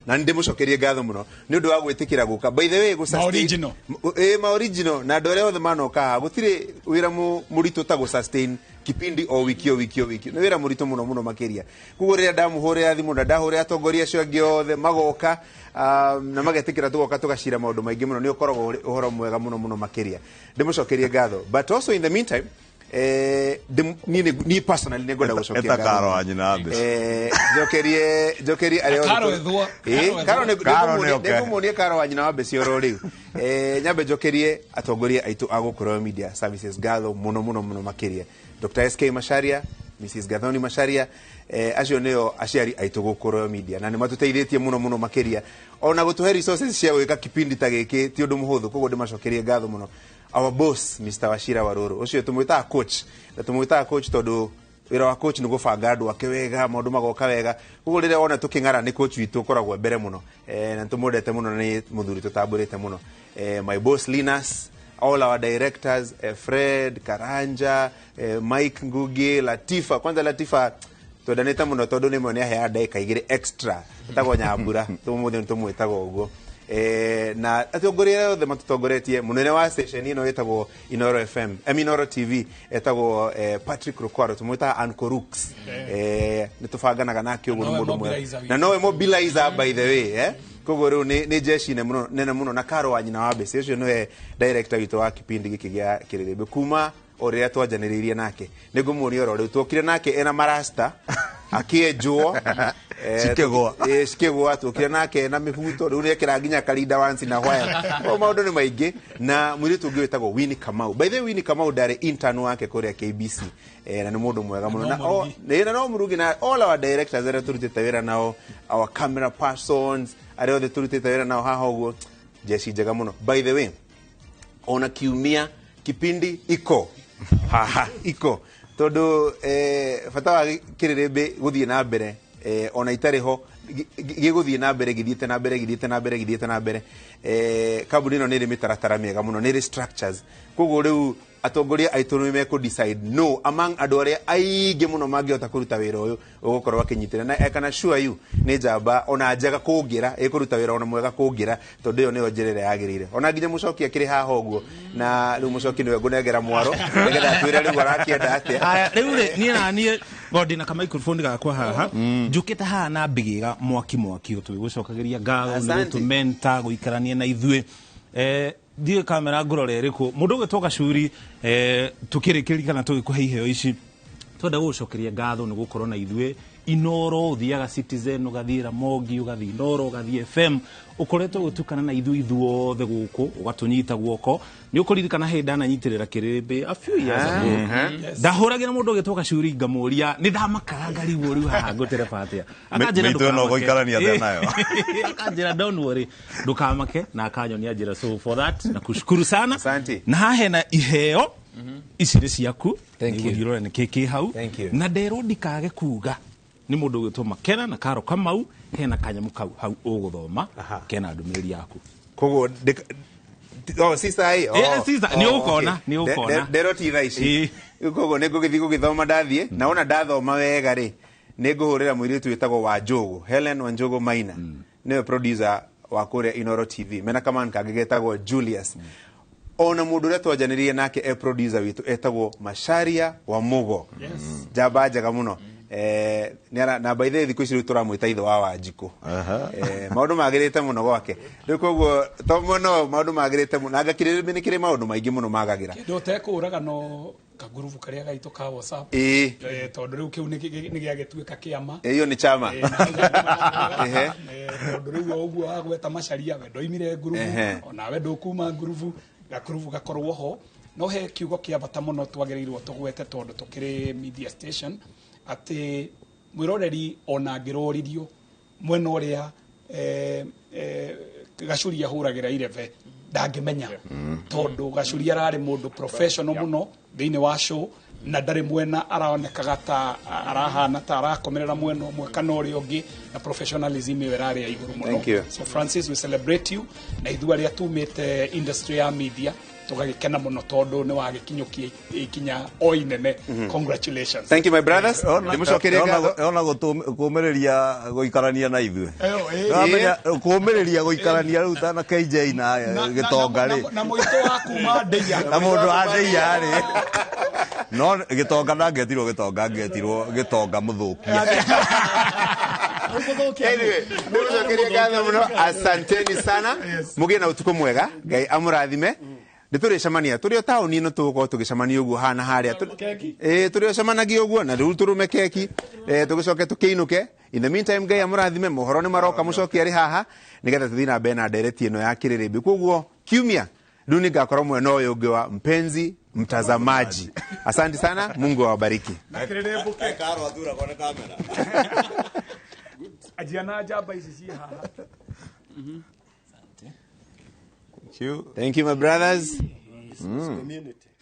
na ndimucokerie ngatho muno ni undu wa gwitikira guka. By the way, original ma original na ndore othe manoka gutire wira muritu ta go sustain kipindi o wiki ni wira muritu muno makiria. Kugurira ndamuhurira thimu na ndahurira atongoria acio angi othe magoka na magetikira tugoka tugacira maundu maingi muno ni ukoragwo uhoro mwega muno makiria. Ndimucokerie ngatho, but also in the meantime ni personally nego da gucokia ngatho karo anyina mbe jokerie areo karo nego munie karo anyina mbe cioro riu nyambe jokerie atongoria aitu agukoro media services ngatho muno makiria. Dr. SK Macharia, Mrs. Gathoni Macharia, acio neo aciari aitu gukoro media na ni matuteithĩtie muno makiria ona gutuhe resources cia gwika kipindi ta giki ti undu muhuthu. Koguo ndimacokerie ngatho muno. Our boss Mr. Wachira Waruru ucio tumwita coach na tumwita coach tondu wira wa coach ni gubanga andu ake wega maundu magoka wega. Koguo rire wona tuking'ara ni coach witu koragwo mbere muno na tumudete muno ni muthuri tutamburite muno. My boss Linus, all our directors, Fred Karanja, Mike Ngugi, Latifa. Kwanza Latifa twendanite muno tondu ni mwene he ndeka igire extra tago nyambura tumuthe tumwitago uguo. Na atongoria othe matutongoretie munene wa station ino etagwo Inoro FM, Inoro TV etagwo Patrick Rukwaro tumwita Ancorux. Ni tufanganaga nake uguo mundu mwe na nowe mobilizer by the way koguo riu ni jeshi nene muno na Karo Wanyina wa Mbesi ucio niwe director witu wa kipindi giki gia Kiriribe kuma oria twanjaniririe nake nigumuonia oro riu twokire nake ena marasta akienjwo cikigwa tukire nake na mihuto riu nekira nginya karinda once na waya o maundu ni maingi na mwiritu ungi witagwo Winnie Kamau. By the way, Winnie Kamau ndari intern wake kuria KBC na ni mundu mwega muno na no murugi na all our directors that turutite wira nao, our camera persons ario the turutite wira nao haha uguo jeshi njega muno. By the way, ona kiumia kipindi iko iko tondu fata wa Kiriribe guthie na mbere ona itari ho giguthie na mbere githiete na mbere kambuni no niri mitaratara miega muno niri structures. Koguo riu atongoria aitu ni meko decide no among andu aria aingi muno mangiota kuruta wira uyu ugukorwo bakinyitira na kana sure you ni njamba ona njega kungira ikuruta wira ona mwega kungira tondu iyo niyo njirire yagirire ona nginya mucokia kiri haha uguo na riu mucoki niwe ngunengera mwaro nigetha twire riu arakienda atia aya riu ni nani godi na kama microphone gakwa haha njukite haha na mbigiga mwaki tugigucokagiria ngatho ni tumenta guikarania na ithue die kamera ngurore riku mundu gitoka curi tukirikiri kana tugikuhe iheo ici twenda gucokeria ngatho ni gukorwo na ithue Inoro uthiaga Citizen ugathira Mogi ugathi Inoro ugathi FM ukoretwo gutukana na ithuothe guku ugatunyita guoko ni ukuririkana henda na nyitirira Kiriribe a few years ago ndahuragira mundu gitoka curi ngamuria ni ndamakara ngari wori haha ngutire fatia akajira no goikarania thana nayo akajira don't worry ndukamake na akanyonia njira. So for that nakushukuru sana. Asante. Na hena iheo iciri ciaku niguthirora ni kiki hau na nderudi kage kuga ni mundu gwitwo Kena na Karo Kamau hena kanyamu kau hau uguthoma kena ndumiri yaku koguo sister ai sister ni ukona nderoti thaici koguo nigugithi gugithoma ndathie na ona ndathoma wega ri niguhurira mwiritu witagwo Wanjugu Helen Wanjugu Maina niwe producer wa kuria Inoro TV mena kama nkagegetagwo Julius ona mundu uria twanjanirie nake producer witu etagwo Macharia wa Mugo jaba njega muno na by the way thiku ici turamwita itho wa Wanjiku maundu magirite muno gwake riu koguo to muno maundu magirite muno anga Kiriribe ni kire maundu maingi muno magagira ndote kuraga no kaguruvu karia gaito ka WhatsApp tondu riu kiu ni giagituika kiama iyo ni chama tondu riu uguo agweta Macharia we ndoimire nguruvu ona we ndukuma nguruvu gakuruvu gakorwo ho no he kiugo kia bata muno twagirirwo tugwete tondu tukiri media station ati mwiroreri ona ngiroririo mwena uria Gacuria huragira ireve ndangimenya tondu Gacuria arari mundu professional muno thiini wa show na ndari mwena araonekaga ta arahana ta arakomerera mwena umwe kana uri ungi na professionalism irari ya iguru muno. So Francis, we celebrate you na ithu aria tumite industry ya media tugagikena muno tondu ni wagikinyukia ikinya o inene. Congratulations. Thank you my brothers. Ndimucokeria ngatho ona gukumiriria guikarania na ithuĩ amenya kumiriria guikarania riu ta na KJ na Gitonga ri na muito waku ma ndeia na mundu wa ndeia ri no Gitonga ndangetirwo Gitonga ngetirwo Gitonga muthukia. Anyway, ndimucokeria ngatho muno, asanteni sana, mugie na utuko mwega, Ngai amurathime. Niturecemania turio tauni ino tugukorwo tugicemania uguo hana haria turiocemanagia uguo na riu turume keki tugicoke tukiinuke. In the meantime, Ngai amurathime, mohoro ni maroka mucoki ari haha nigetha tuthii na mbere na ndereti ino ya Kiririmbi. Koguo kiumia riu ningakorwo mwena uyu ungi wa mpenzi mtazamaji. Asante sana, Mungu awabariki. Karo athura kone kamera ajiana jaba ici haha. Thank you my brothers. Community.